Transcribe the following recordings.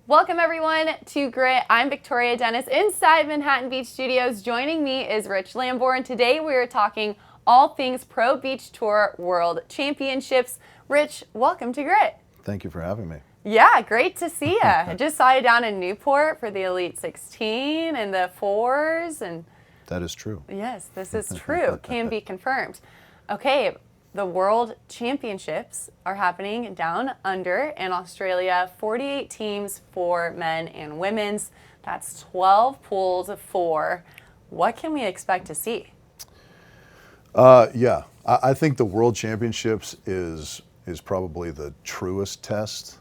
Welcome everyone to Grit. I'm Victoria Dennis inside Manhattan Beach Studios. Joining me is Rich Lambourne. Today we are talking all things Pro Beach Tour World Championships. Rich, welcome to Grit. Thank you for having me. Yeah, great to see you. I just saw you down in Newport for the Elite 16 and the fours. And that is true. Yes, this is true. Can be confirmed. Okay. The World Championships are happening down under in Australia. 48 teams for men and women's. That's 12 pools of 4. What can we expect to see? I think the World Championships is probably the truest test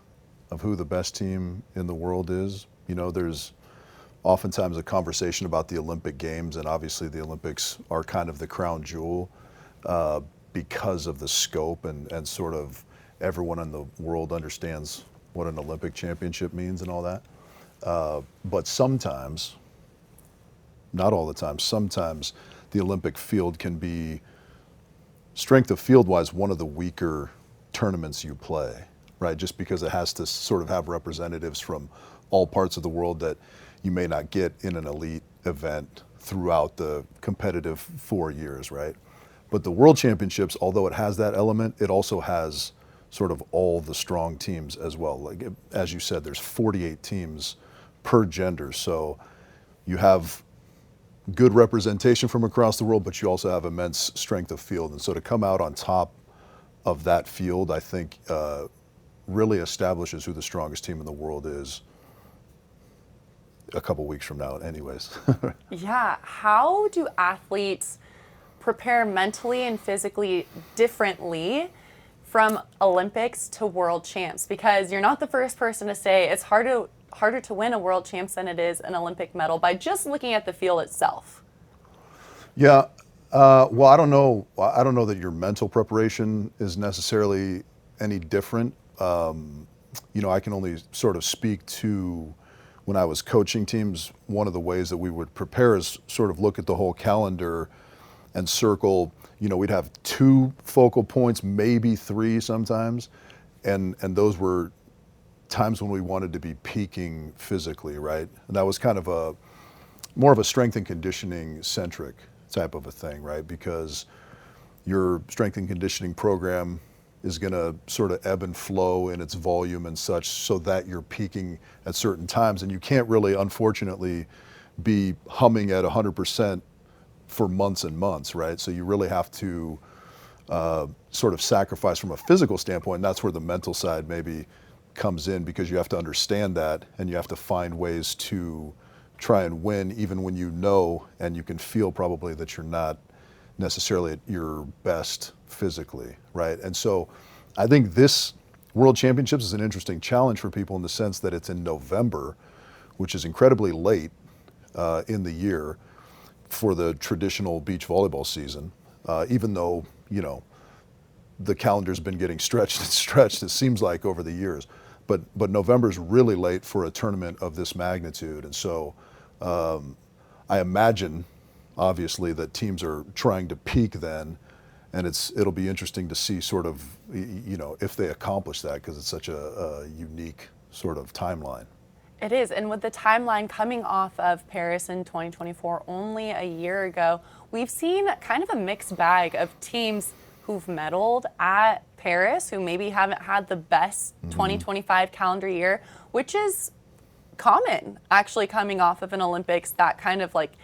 of who the best team in the world is. You know, there's oftentimes a conversation about the Olympic Games, and obviously the Olympics are kind of the crown jewel. Because of the scope and sort of everyone in the world understands what an Olympic championship means and all that. But sometimes, not all the time, sometimes the Olympic field can be, strength of field-wise, one of the weaker tournaments you play, right? Just because it has to sort of have representatives from all parts of the world that you may not get in an elite event throughout the competitive 4 years, right? But the World Championships, although it has that element, it also has sort of all the strong teams as well. Like, as you said, there's 48 teams per gender. So you have good representation from across the world, but you also have immense strength of field. And so to come out on top of that field, I think really establishes who the strongest team in the world is a couple weeks from now anyways. Yeah, how do athletes prepare mentally and physically differently from Olympics to world champs? Because you're not the first person to say it's harder to win a world champs than it is an Olympic medal by just looking at the field itself. Yeah, well, I don't know that your mental preparation is necessarily any different. You know, I can only sort of speak to when I was coaching teams. One of the ways that we would prepare is sort of look at the whole calendar and circle, you know, we'd have 2 focal points, maybe 3 sometimes. And those were times when we wanted to be peaking physically, right? And that was kind of more of a strength and conditioning centric type of a thing, right? Because your strength and conditioning program is gonna sort of ebb and flow in its volume and such so that you're peaking at certain times. And you can't really, unfortunately, be humming at 100% for months and months, right? So you really have to sort of sacrifice from a physical standpoint. And that's where the mental side maybe comes in, because you have to understand that and you have to find ways to try and win even when you know and you can feel probably that you're not necessarily at your best physically, right? And so I think this World Championships is an interesting challenge for people in the sense that it's in November, which is incredibly late in the year for the traditional beach volleyball season, even though, you know, the calendar's been getting stretched and stretched, it seems like, over the years. But November's really late for a tournament of this magnitude. And so I imagine, obviously, that teams are trying to peak then, and it'll be interesting to see sort of, you know, if they accomplish that, because it's such a unique sort of timeline. It is, and with the timeline coming off of Paris in 2024, only a year ago, we've seen kind of a mixed bag of teams who've medaled at Paris, who maybe haven't had the best 2025 calendar year, which is common, actually, coming off of an Olympics, that kind of like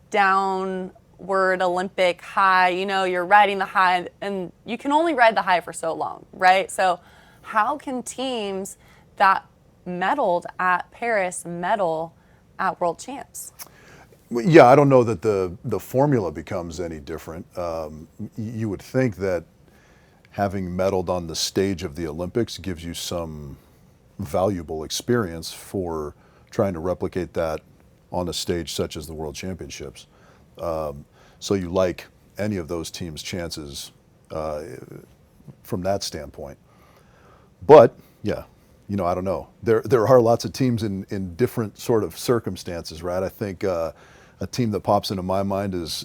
downward Olympic high. You know, you're riding the high, and you can only ride the high for so long, right? So how can teams that medaled at Paris medal at World Champs? Yeah, I don't know that the formula becomes any different. You would think that having medaled on the stage of the Olympics gives you some valuable experience for trying to replicate that on a stage such as the World Championships. So you like any of those teams' chances from that standpoint. But yeah, you know, I don't know. There are lots of teams in different sort of circumstances, right? I think a team that pops into my mind is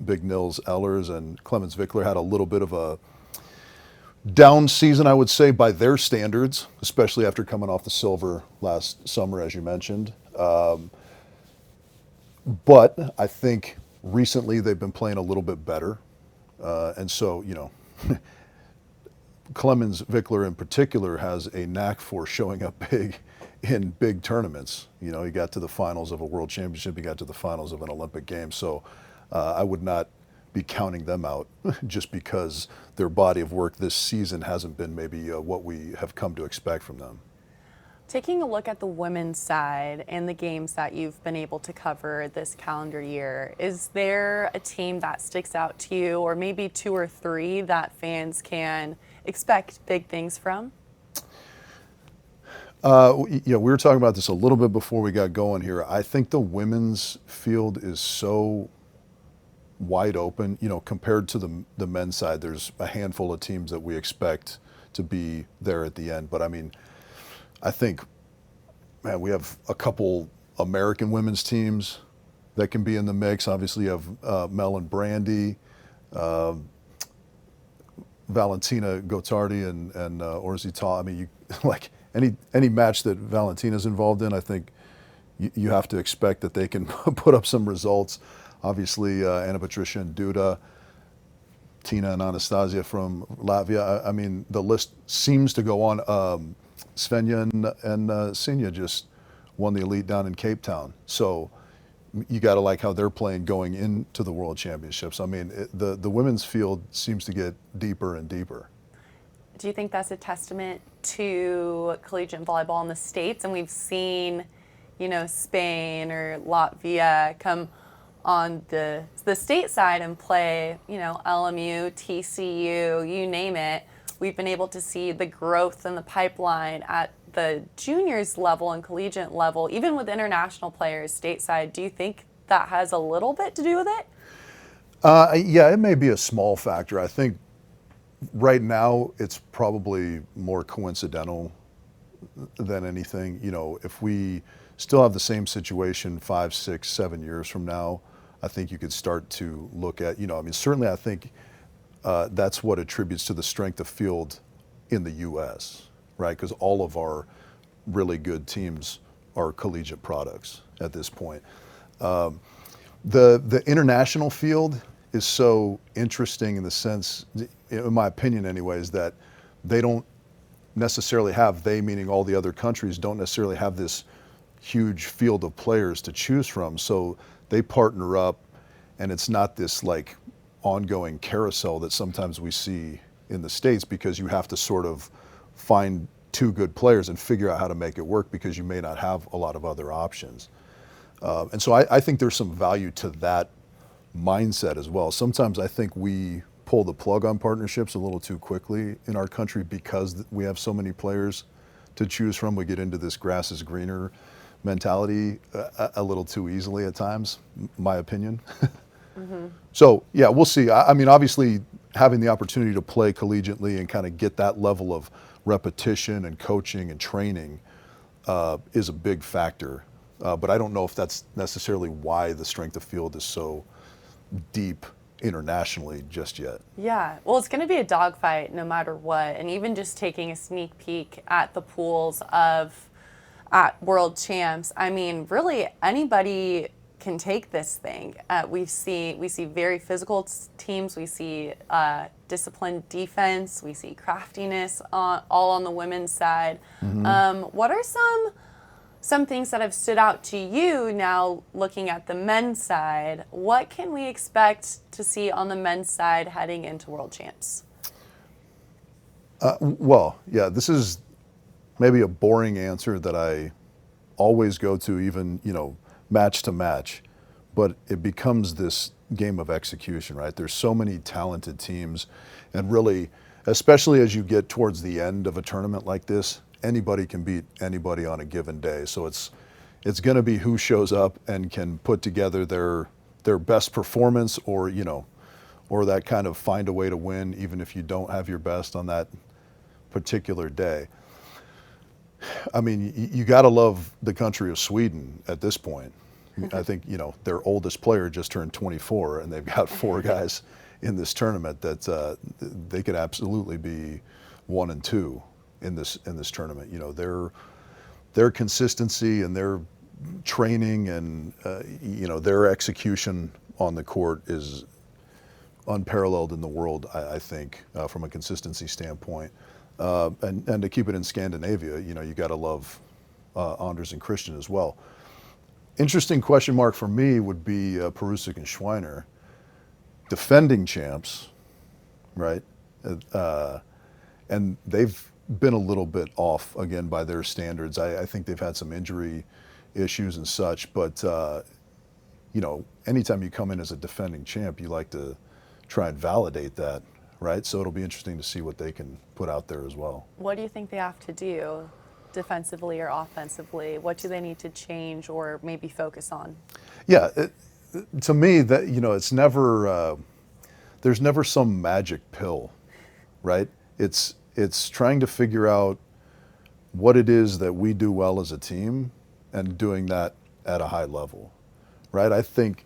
Big Nils Ehlers, and Clemens Wickler had a little bit of a down season, I would say, by their standards, especially after coming off the silver last summer, as you mentioned. But I think recently they've been playing a little bit better. And so, Clemens Vickler in particular has a knack for showing up big in big tournaments. He got to the finals of a world championship, he got to the finals of an Olympic game. So I would not be counting them out just because their body of work this season hasn't been maybe what we have come to expect from them. Taking a look at the women's side and the games that you've been able to cover this calendar year, is there a team that sticks out to you, or maybe two or three that fans can expect big things from? We were talking about this a little bit before we got going here. I think the women's field is so wide open, compared to the men's side. There's a handful of teams that we expect to be there at the end. But I mean, I think, man, we have a couple American women's teams that can be in the mix. Obviously, you have Mel and Brandy, Valentina Gotardi and Orzi Tal. I mean, you like any match that Valentina's involved in, I think you have to expect that they can put up some results. Obviously, Anna Patricia and Duda, Tina and Anastasia from Latvia. I mean, the list seems to go on. Svenja and Sinja just won the elite down in Cape Town. So you got to like how they're playing going into the World Championships. I mean, the women's field seems to get deeper and deeper. Do you think that's a testament to collegiate volleyball in the States? And we've seen, Spain or Latvia come on the state side and play, LMU, TCU, you name it. We've been able to see the growth in the pipeline at the juniors level and collegiate level, even with international players stateside. Do you think that has a little bit to do with it? Yeah, it may be a small factor. I think right now it's probably more coincidental than anything. If we still have the same situation 5, 6, 7 years from now, I think you could start to look at, certainly I think that's what attributes to the strength of field in the U.S., right? Because all of our really good teams are collegiate products at this point. The international field is so interesting in the sense, in my opinion anyways, that they don't necessarily have, they meaning all the other countries, don't necessarily have this huge field of players to choose from. So they partner up, and it's not this like ongoing carousel that sometimes we see in the States, because you have to sort of find two good players and figure out how to make it work because you may not have a lot of other options. And so I think there's some value to that mindset as well. Sometimes I think we pull the plug on partnerships a little too quickly in our country because we have so many players to choose from. We get into this grass is greener mentality a little too easily at times, my opinion. Mm-hmm. So yeah, we'll see. I mean, obviously having the opportunity to play collegiately and kind of get that level of repetition and coaching and training is a big factor. But I don't know if that's necessarily why the strength of field is so deep internationally just yet. Yeah, well, it's going to be a dogfight no matter what. And even just taking a sneak peek at the pools at World Champs, I mean, really anybody can take this thing. We see very physical teams. We see disciplined defense. We see craftiness all on the women's side. Mm-hmm. What are some things that have stood out to you now looking at the men's side? What can we expect to see on the men's side heading into World Champs? Well, yeah, this is maybe a boring answer that I always go to, even, match to match, but it becomes this game of execution, right? There's so many talented teams, and really, especially as you get towards the end of a tournament like this, anybody can beat anybody on a given day. So it's going to be who shows up and can put together their best performance, or or that kind of find a way to win even if you don't have your best on that particular day. I mean, you got to love the country of Sweden at this point. I think, their oldest player just turned 24, and they've got 4 guys in this tournament that they could absolutely be 1 and 2 in this tournament. You know, their consistency and their training and you know, their execution on the court is unparalleled in the world, I think, from a consistency standpoint. And to keep it in Scandinavia, you know, you got to love Anders and Christian as well. Interesting question mark for me would be Perusik and Schweiner, defending champs, right? And they've been a little bit off again by their standards. I think they've had some injury issues and such, but you know, anytime you come in as a defending champ, you like to try and validate that, right? So it'll be interesting to see what they can put out there as well. What do you think they have to do defensively or offensively? What do they need to change or maybe focus on? Yeah, to me, that, you know, it's never there's never some magic pill, right? It's trying to figure out what it is that we do well as a team and doing that at a high level, right? I think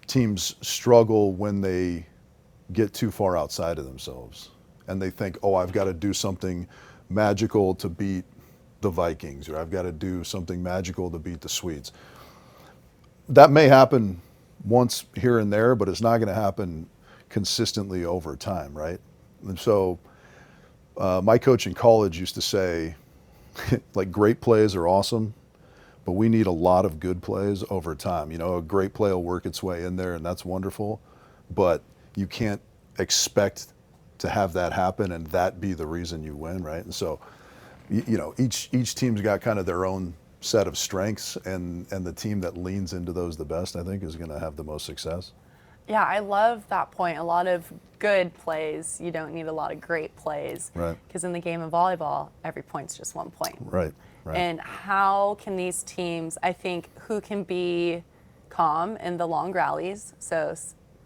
teams struggle when they get too far outside of themselves and they think, oh, I've got to do something magical to beat the Vikings, or I've got to do something magical to beat the Swedes. That may happen once here and there, but it's not going to happen consistently over time, right? And so my coach in college used to say, like, great plays are awesome, but we need a lot of good plays over time. You know, a great play will work its way in there, and that's wonderful, but you can't expect to have that happen and that be the reason you win, right? And so, you know, each team's got kind of their own set of strengths, and the team that leans into those the best, I think, is going to have the most success. Yeah, I love that point. A lot of good plays. You don't need a lot of great plays. Right. Because in the game of volleyball, every point's just 1 point. Right. And how can these teams, I think, who can be calm in the long rallies, so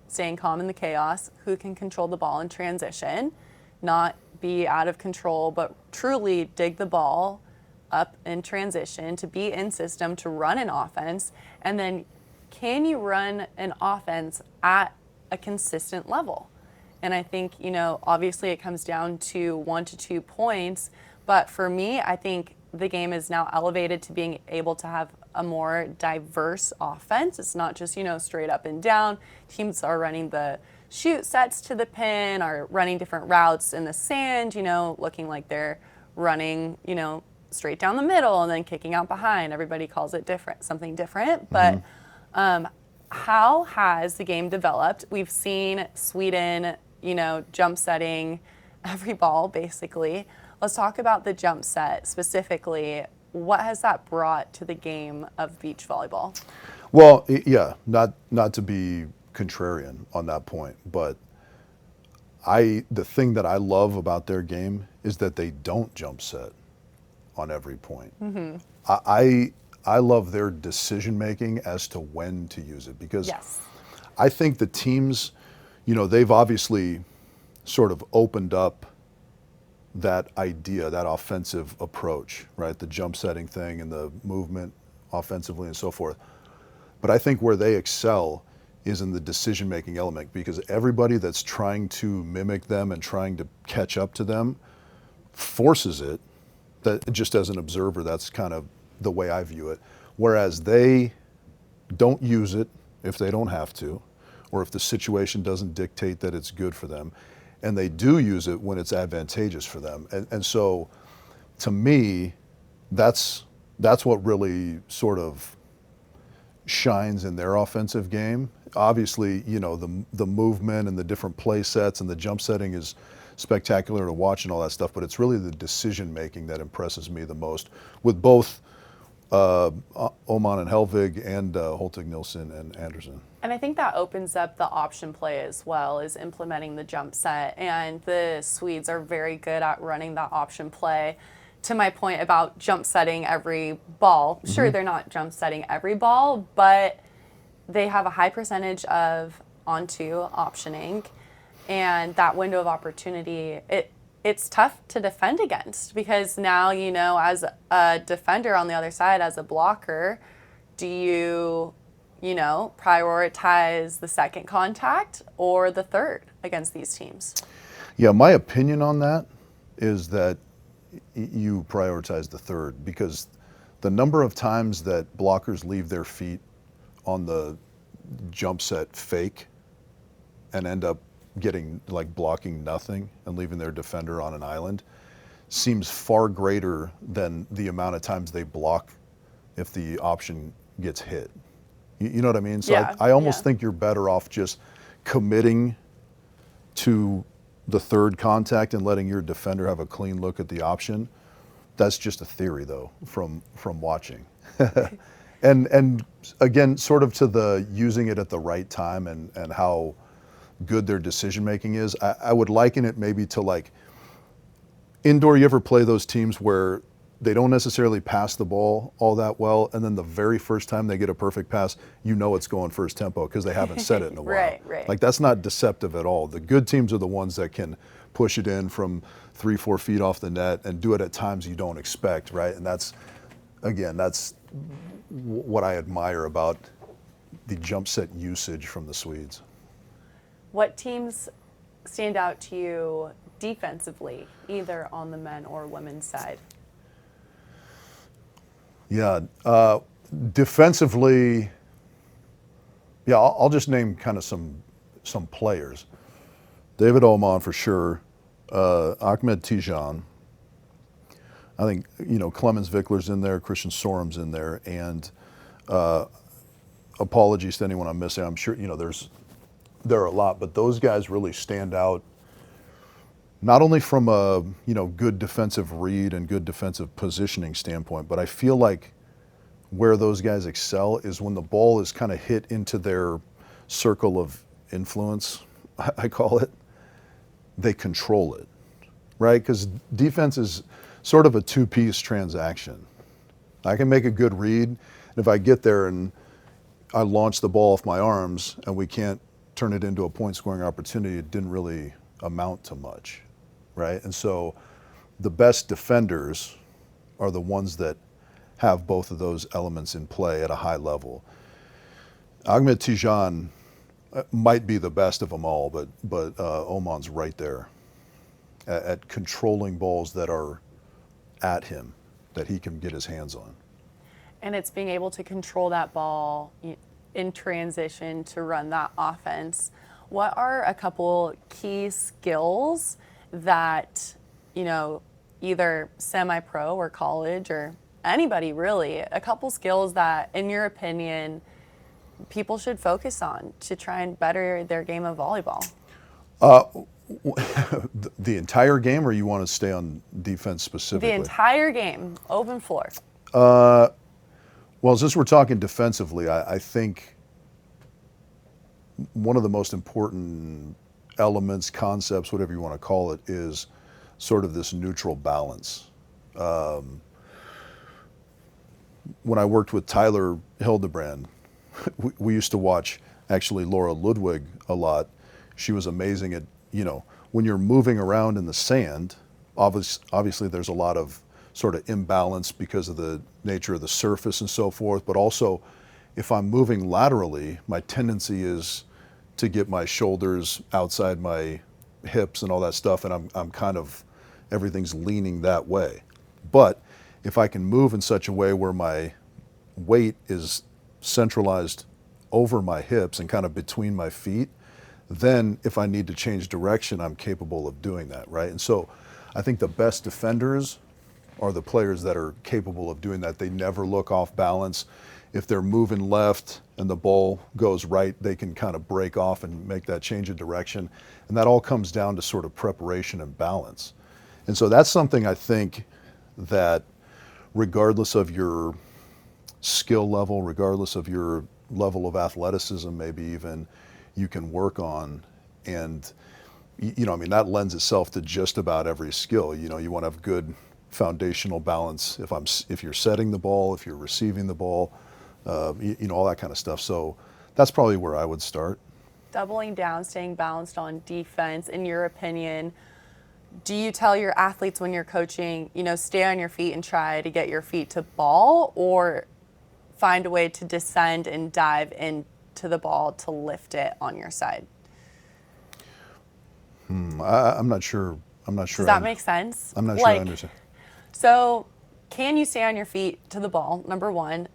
staying calm in the chaos, who can control the ball in transition, not be out of control, but truly dig the ball up in transition, to be in system, to run an offense, and then can you run an offense at a consistent level? And I think, you know, obviously it comes down to 1 to 2 points, but for me, I think the game is now elevated to being able to have a more diverse offense. It's not just, you know, straight up and down. Teams are running the shoot sets to the pin, are running different routes in the sand, you know, looking like they're running, you know, straight down the middle and then kicking out behind. Everybody calls it different, something different. But how has the game developed? We've seen Sweden, you know, jump setting every ball, basically. Let's talk about the jump set specifically. What has that brought to the game of beach volleyball? Well, yeah, not to be contrarian on that point, but the thing that I love about their game is that they don't jump set on every point. I love their decision making as to when to use it, because Yes. I think the teams, you know, they've obviously sort of opened up that idea, that offensive approach, right? The jump setting thing and the movement offensively and so forth. But I think where they excel is in the decision making element, because everybody that's trying to mimic them and trying to catch up to them forces it. That, just as an observer, that's kind of the way I view it. Whereas they don't use it if they don't have to, or if the situation doesn't dictate that it's good for them. And they do use it when it's advantageous for them. And so, to me, that's what really sort of shines in their offensive game. Obviously, you know, the movement and the different play sets and the jump setting is spectacular to watch and all that stuff, but it's really the decision making that impresses me the most, with both Oman and Helvig and Holtig Nilsson and Anderson. And I think that opens up the option play as well, is implementing the jump set. And the Swedes are very good at running that option play. To my point about jump setting every ball, sure, they're not jump setting every ball, but they have a high percentage of onto optioning. And that window of opportunity, it's tough to defend against, because now, you know, as a defender on the other side, as a blocker, do you prioritize the second contact or the third against these teams? Yeah, my opinion on that is that you prioritize the third, because the number of times that blockers leave their feet on the jump set fake and end up getting like blocking nothing and leaving their defender on an island seems far greater than the amount of times they block if the option gets hit. You know what I mean? So Yeah, I almost yeah. think you're better off just committing to the third contact and letting your defender have a clean look at the option. That's just a theory, though, from watching. And again, sort of to the using it at the right time and how good their decision making is. I would liken it maybe to like indoor. You ever play those teams where they don't necessarily pass the ball all that well, and then the very first time they get a perfect pass, you know it's going first tempo because they haven't set it in a while. Right. Like, that's not deceptive at all. The good teams are the ones that can push it in from 3-4 feet off the net and do it at times you don't expect, right? And that's what I admire about the jump set usage from the Swedes. What teams stand out to you defensively, either on the men or women's side? Yeah, defensively, yeah, I'll just name kind of some players. David Oman for sure, Ahmed Tijan. I think, Clemens Vickler's in there, Christian Sorum's in there, and apologies to anyone I'm missing. I'm sure, there are a lot, but those guys really stand out, not only from a, good defensive read and good defensive positioning standpoint, but I feel like where those guys excel is when the ball is kind of hit into their circle of influence, I call it. They control it, right? Because defense is sort of a two-piece transaction. I can make a good read, and if I get there and I launch the ball off my arms and we can't turn it into a point-scoring opportunity, it didn't really amount to much, right? And so the best defenders are the ones that have both of those elements in play at a high level. Ahmed Tijan might be the best of them all, but Oman's right there at controlling balls that are at him, that he can get his hands on. And it's being able to control that ball in transition to run that offense. What are a couple key skills that, either semi-pro or college or anybody really, a couple skills that, in your opinion, people should focus on to try and better their game of volleyball? The entire game, or you want to stay on defense specifically? The entire game, open floor. Well, since we're talking defensively, I think one of the most important elements, concepts, whatever you want to call it, is sort of this neutral balance. When I worked with Tyler Hildebrand, we used to watch actually Laura Ludwig a lot. She was amazing at, when you're moving around in the sand, obviously there's a lot of sort of imbalance because of the nature of the surface and so forth, but also if I'm moving laterally, my tendency is to get my shoulders outside my hips and all that stuff, and I'm kind of, everything's leaning that way. But if I can move in such a way where my weight is centralized over my hips and kind of between my feet, then if I need to change direction, I'm capable of doing that, right? And so I think the best defenders are the players that are capable of doing that. They never look off balance. If they're moving left and the ball goes right, they can kind of break off and make that change of direction. And that all comes down to sort of preparation and balance. And so that's something I think that regardless of your skill level, regardless of your level of athleticism, maybe even, you can work on. And, that lends itself to just about every skill. You want to have good foundational balance if you're setting the ball, if you're receiving the ball, all that kind of stuff. So that's probably where I would start. Doubling down, staying balanced on defense, in your opinion, do you tell your athletes when you're coaching, stay on your feet and try to get your feet to ball, or find a way to descend and dive into the ball to lift it on your side. I'm not sure. I'm not sure. Does that make sense? I'm not sure I understand. So, can you stay on your feet to the ball? Number one,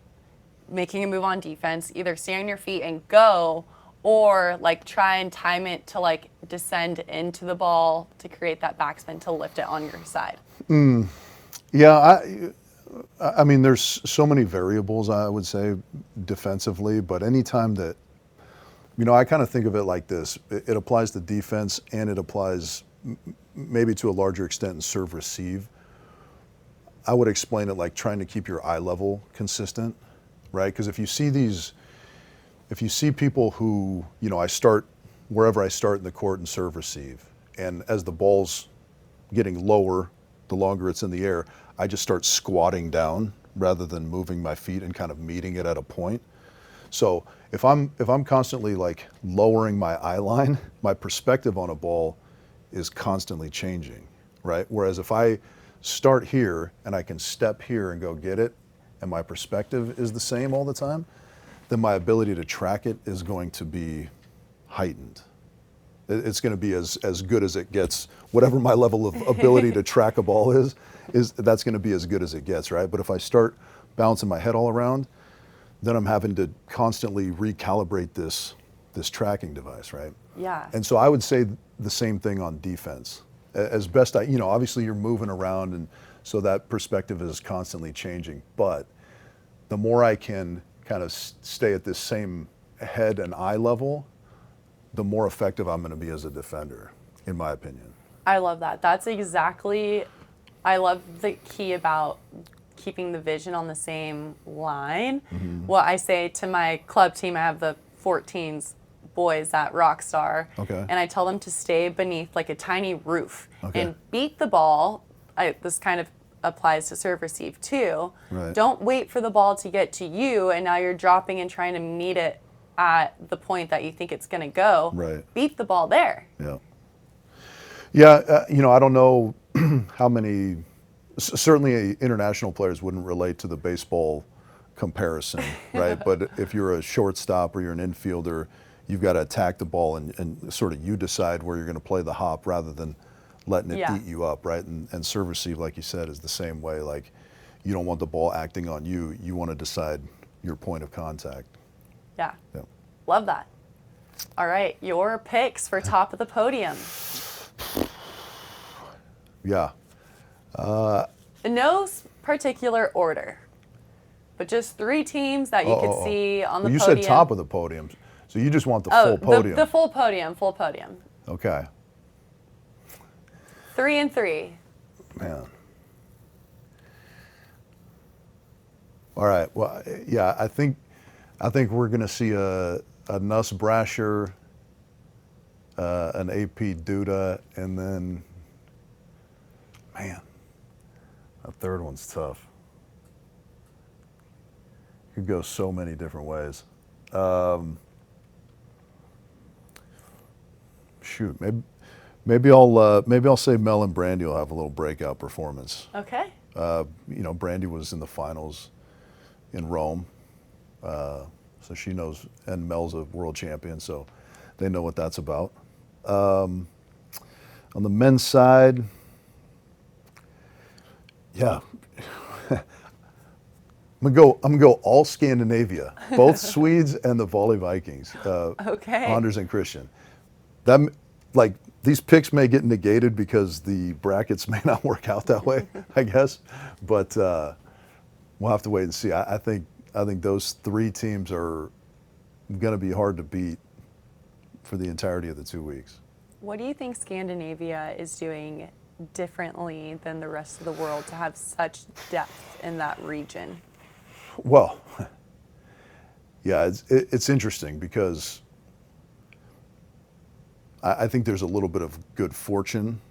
making a move on defense, either stay on your feet and go, or like try and time it to like descend into the ball to create that backspin to lift it on your side. Yeah, I mean, there's so many variables, I would say, defensively, but anytime that, I kind of think of it like this. It applies to defense, and it applies maybe to a larger extent in serve receive. I would explain it like trying to keep your eye level consistent, right? Because if you see people who, I start wherever I start in the court and serve receive, and as the ball's getting lower, the longer it's in the air, I just start squatting down rather than moving my feet and kind of meeting it at a point. So if I'm constantly like lowering my eye line, my perspective on a ball is constantly changing, right? Whereas if I start here and I can step here and go get it, and my perspective is the same all the time, then my ability to track it is going to be heightened. It's going to be as good as it gets. Whatever my level of ability to track a ball is that's going to be as good as it gets, right? But if I start bouncing my head all around, then I'm having to constantly recalibrate this tracking device, right? Yeah. And so I would say the same thing on defense. As best obviously you're moving around, and so that perspective is constantly changing. But the more I can kind of stay at this same head and eye level, the more effective I'm going to be as a defender, in my opinion. I love that. I love the key about keeping the vision on the same line. Mm-hmm. What I say to my club team, I have the 14s boys at Rockstar, Okay. and I tell them to stay beneath like a tiny roof Okay. and beat the ball. This kind of applies to serve receive too. Right. Don't wait for the ball to get to you, and now you're dropping and trying to meet it at the point that you think it's going to go. Right. Beat the ball there. Yeah. Yeah, I don't know how many, certainly international players wouldn't relate to the baseball comparison, right? But if you're a shortstop or you're an infielder, you've got to attack the ball and sort of you decide where you're going to play the hop rather than letting it eat you up, right? And serve receive, like you said, is the same way. Like, you don't want the ball acting on you. You want to decide your point of contact. Yeah. Yeah. Love that. All right, your picks for top of the podium. Yeah. In no particular order, but just 3 teams that you could see on the Well, you podium. said top of the podium, so you just want the full podium. The full podium. Okay. 3 and 3. Man. All right. Well, yeah, I think we're going to see a Nuss Brasher, an AP Duda, and then, man, a third one's tough. Could go so many different ways. Shoot, maybe I'll say Mel and Brandy will have a little breakout performance. Okay. Brandy was in the finals in Rome, so she knows, and Mel's a world champion, so they know what that's about. On the men's side, yeah, I'm gonna go all Scandinavia, both Swedes and the Volley Vikings. Okay. Anders and Christian. These picks may get negated because the brackets may not work out that way, I guess. But we'll have to wait and see. I think those 3 teams are going to be hard to beat for the entirety of the 2 weeks. What do you think Scandinavia is doing differently than the rest of the world to have such depth in that region? Well, yeah, it's interesting because I think there's a little bit of good fortune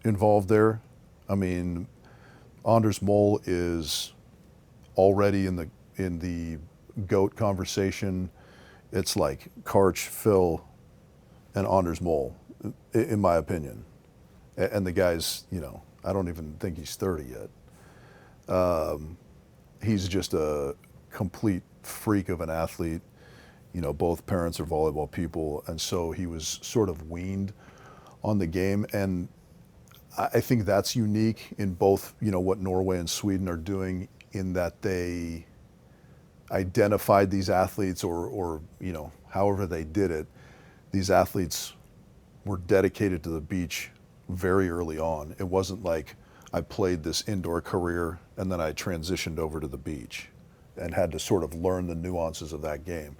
involved there. I mean, Anders Mol is already in the GOAT conversation. It's like Karch, Phil, and Anders Mol, in my opinion. And the guy's, I don't even think he's 30 yet. He's just a complete freak of an athlete. You know, both parents are volleyball people, and so he was sort of weaned on the game. And I think that's unique in both, you know, what Norway and Sweden are doing, in that they identified these athletes, or you know, however they did it. These athletes were dedicated to the beach very early on. It wasn't like I played this indoor career and then I transitioned over to the beach and had to sort of learn the nuances of that game,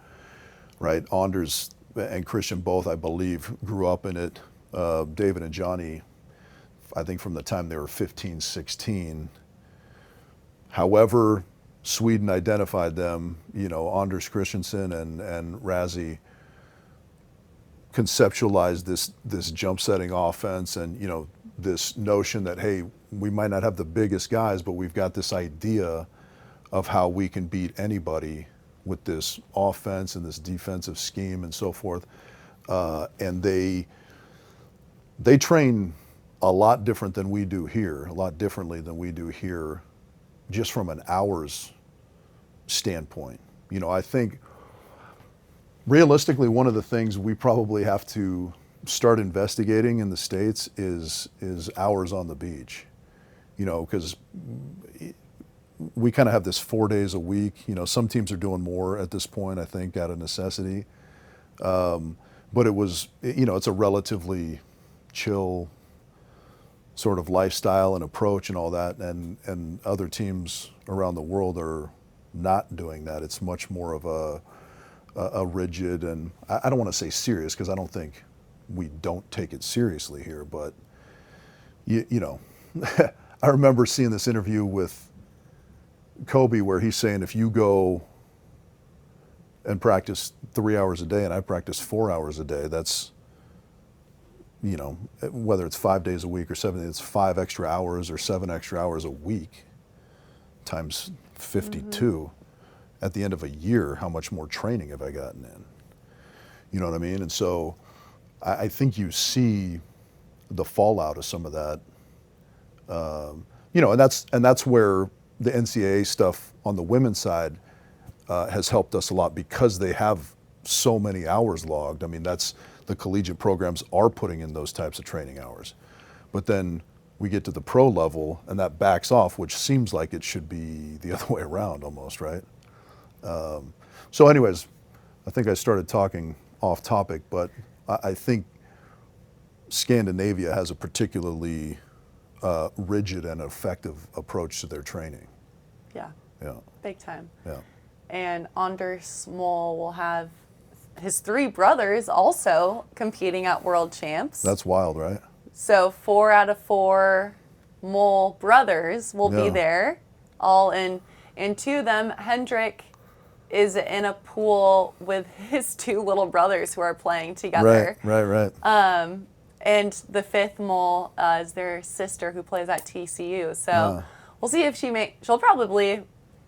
right? Anders and Christian both, I believe, grew up in it. David and Johnny, I think from the time they were 15, 16. However, Sweden identified them, you know, Anders Christensen and Razzie conceptualized this jump setting offense, and, you know, this notion that, hey, we might not have the biggest guys, but we've got this idea of how we can beat anybody with this offense and this defensive scheme and so forth. And they train a lot different than we do here, a lot differently than we do here, just from an hours standpoint. You know, I think realistically, one of the things we probably have to start investigating in the States is hours on the beach. You know, because we kind of have this 4 days a week. You know, some teams are doing more at this point, I think, out of necessity. But it was, you know, it's a relatively chill sort of lifestyle and approach and all that. And other teams around the world are not doing that. It's much more of a rigid, and I don't want to say serious, because I don't think we don't take it seriously here, but you know, I remember seeing this interview with Kobe where he's saying, if you go and practice 3 hours a day and I practice 4 hours a day, that's, you know, whether it's 5 days a week or 7 days, it's 5 extra hours or 7 extra hours a week times 52. At the end of a year, how much more training have I gotten in? You know what I mean? And so I think you see the fallout of some of that. You know, and that's where the NCAA stuff on the women's side has helped us a lot, because they have so many hours logged. I mean, that's, the collegiate programs are putting in those types of training hours. But then we get to the pro level and that backs off, which seems like it should be the other way around almost, right? So anyways, I think I started talking off topic, but I think Scandinavia has a particularly rigid and effective approach to their training. Yeah. Yeah. Big time. Yeah. And Anders Mol will have his 3 brothers also competing at World Champs. That's wild, right? So 4 out of 4 Mol brothers will be there, all in. And 2 of them, Hendrik is in a pool with his 2 little brothers who are playing together. Right. And the 5th Mol is their sister who plays at TCU. So we'll see if she'll probably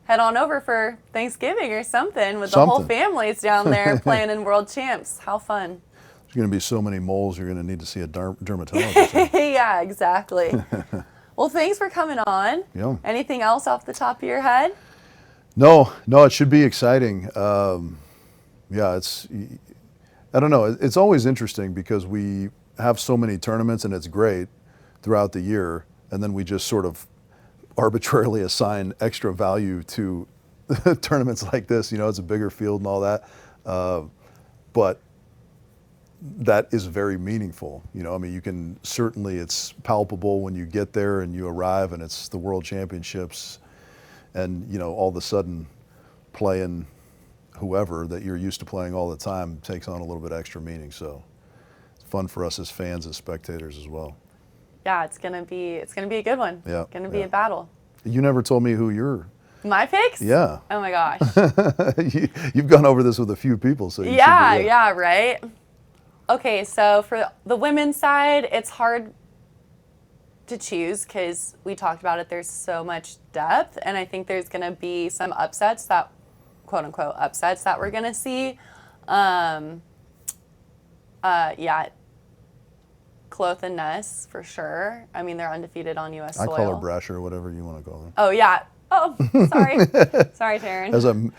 head on over for Thanksgiving or something with the whole families down there playing in World Champs. How fun. There's going to be so many moles, you're going to need to see a dermatologist. Yeah, exactly. Well, thanks for coming on. Yeah. Anything else off the top of your head? No, it should be exciting. Yeah, I don't know. It's always interesting because we have so many tournaments and it's great throughout the year, and then we just sort of arbitrarily assign extra value to tournaments like this. You know, it's a bigger field and all that. But that is very meaningful. You know, I mean, you can certainly, it's palpable when you get there and you arrive and it's the World Championships, and, you know, all of a sudden playing whoever that you're used to playing all the time takes on a little bit extra meaning. So it's fun for us as fans, as spectators as well. Yeah, it's gonna be a good one. Yeah, Gonna be a battle. You never told me who you're. My picks? Yeah. Oh my gosh. You've gone over this with a few people, so you yeah, right. Okay, so for the women's side, it's hard to choose because we talked about it. There's so much depth, and I think there's going to be some upsets that, quote unquote, upsets that we're going to see. Yeah, Cloth and Ness for sure. I mean, they're undefeated on U.S. soil. I call her Brasher, whatever you want to call her. Oh yeah. Oh, sorry. Sorry, Taryn. As I'm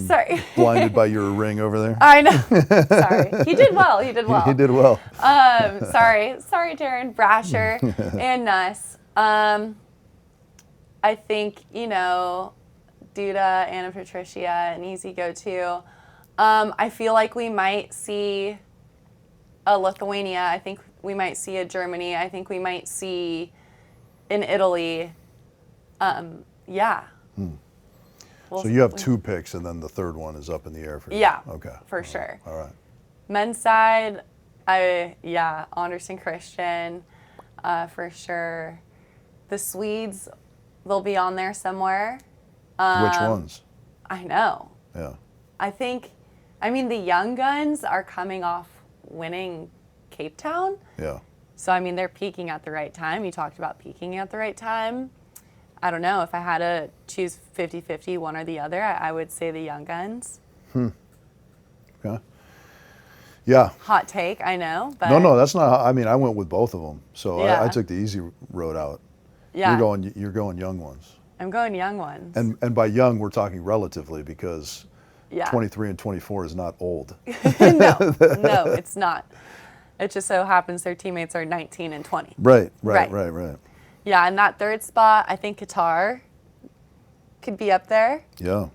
Sorry. blinded by your ring over there. I know. Sorry. He did well. He did well. He did well. Sorry, Taryn, Brasher, and Nuss. I think, Duda, Anna Patricia, an easy go-to. I feel like we might see a Lithuania. I think we might see a Germany. I think we might see in Italy. Yeah. So you have 2 picks, and then the third one is up in the air for you. Yeah. Okay. For sure. All right. Men's side, Anderson Christian, for sure. The Swedes, they'll be on there somewhere. Which ones? I know. Yeah. The young guns are coming off winning Cape Town. Yeah. So, they're peaking at the right time. You talked about peaking at the right time. I don't know. If I had to choose 50-50, one or the other, I would say the young guns. Okay. Yeah. Hot take, I know. But No, that's not. I went with both of them, so Yeah. I took the easy road out. Yeah. You're going young ones. I'm going young ones. And by young, we're talking relatively, because Yeah. 23 and 24 is not old. No, it's not. It just so happens their teammates are 19 and 20. Right. Yeah, and that third spot, I think Qatar could be up there. Yeah.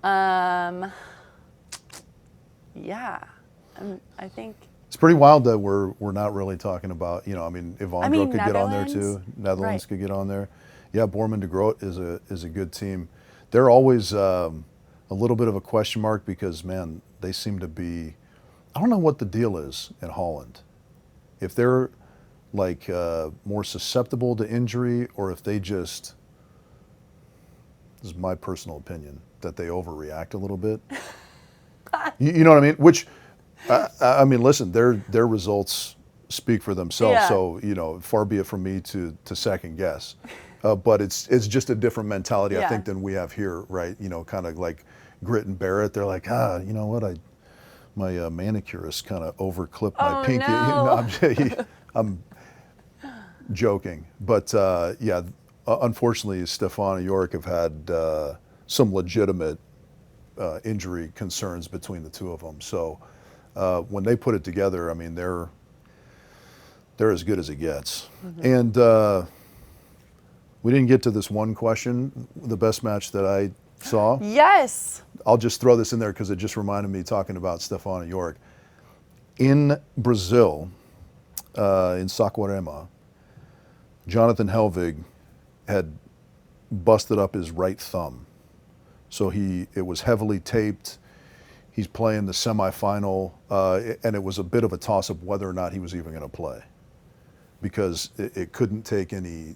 I think. It's pretty wild that we're not really talking about, Ivandro could get on there too. Netherlands Right. could get on there. Yeah, Borman de Groot is a good team. They're always a little bit of a question mark because, man, they seem to be, I don't know what the deal is in Holland. If they're like more susceptible to injury, or if they just, this is my personal opinion, that they overreact a little bit. You know what I mean? Which, listen, their results speak for themselves. Yeah. So, far be it from me to second guess. But it's just a different mentality, I think, than we have here, right? Kind of like grit and bear it. They're like, you know what? My manicurist kind of overclipped my pinky. No. I'm joking, but unfortunately, Stefan and York have had some legitimate injury concerns between the two of them. So when they put it together, they're as good as it gets. And we didn't get to this one question, the best match that I saw. Yes. I'll just throw this in there because it just reminded me talking about Stefan and York. In Brazil, in Saquarema, Jonathan Helvig had busted up his right thumb. So it was heavily taped. He's playing the semifinal, and it was a bit of a toss-up whether or not he was even going to play, because it couldn't take any,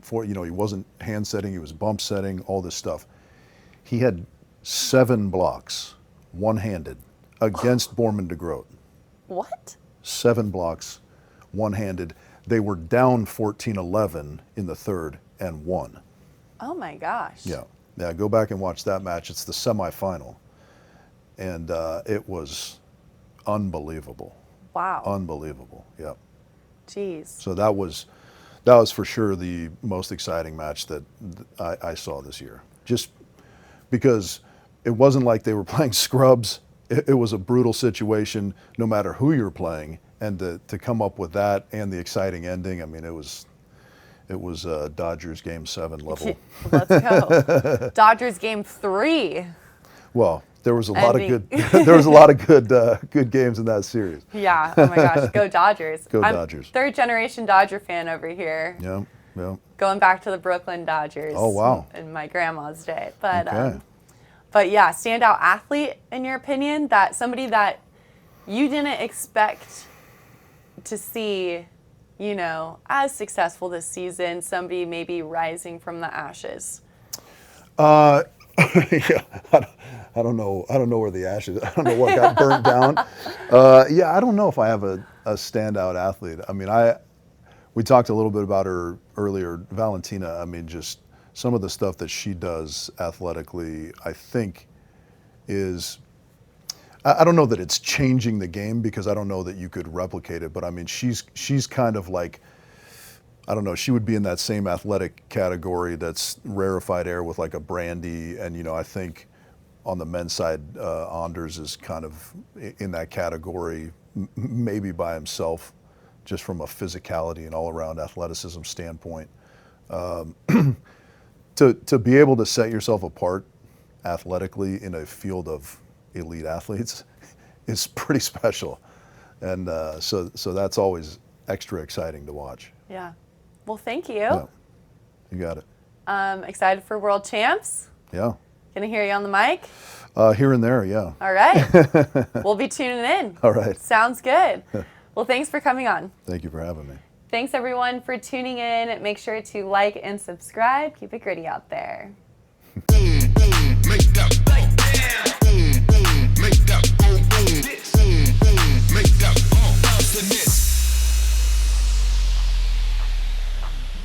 he wasn't hand setting, he was bump setting, all this stuff. He had 7 blocks, one-handed, against Borman de Groot. What? 7 blocks, one-handed. They were down 14-11 in the third and won. Oh my gosh. Yeah, go back and watch that match. It's the semifinal. And it was unbelievable. Wow. Unbelievable, yeah. Jeez. So that was for sure the most exciting match that I saw this year. Just because it wasn't like they were playing scrubs. It was a brutal situation no matter who you're playing. And to come up with that and the exciting ending, it was Dodgers Game 7 level. Let's go. Dodgers Game 3. Well, there was a lot of good games in that series. Yeah. Oh my gosh. Go Dodgers. Go I'm Dodgers. Third generation Dodger fan over here. Yeah. Going back to the Brooklyn Dodgers. Oh, wow. In my grandma's day. But Okay. but yeah, standout athlete in your opinion, that somebody that you didn't expect to see, as successful this season, somebody maybe rising from the ashes. Yeah, I don't know where the ashes. I don't know what got burnt down. I don't know if I have a standout athlete. We talked a little bit about her earlier, Valentina. Just some of the stuff that she does athletically, I think, is. I don't know that it's changing the game, because I don't know that you could replicate it. But she's kind of like I don't know, she would be in that same athletic category that's rarefied air with like a Brandy. And, you know, I think on the men's side, Anders is kind of in that category, maybe by himself, just from a physicality and all around athleticism standpoint. To be able to set yourself apart athletically in a field of elite athletes is pretty special. And so that's always extra exciting to watch. Yeah. Well, thank you. Yeah, you got it. Excited for World Champs? Yeah. Gonna hear you on the mic? Here and there, yeah. All right. We'll be tuning in. All right. Sounds good. Well, thanks for coming on. Thank you for having me. Thanks, everyone, for tuning in. Make sure to like and subscribe. Keep it gritty out there.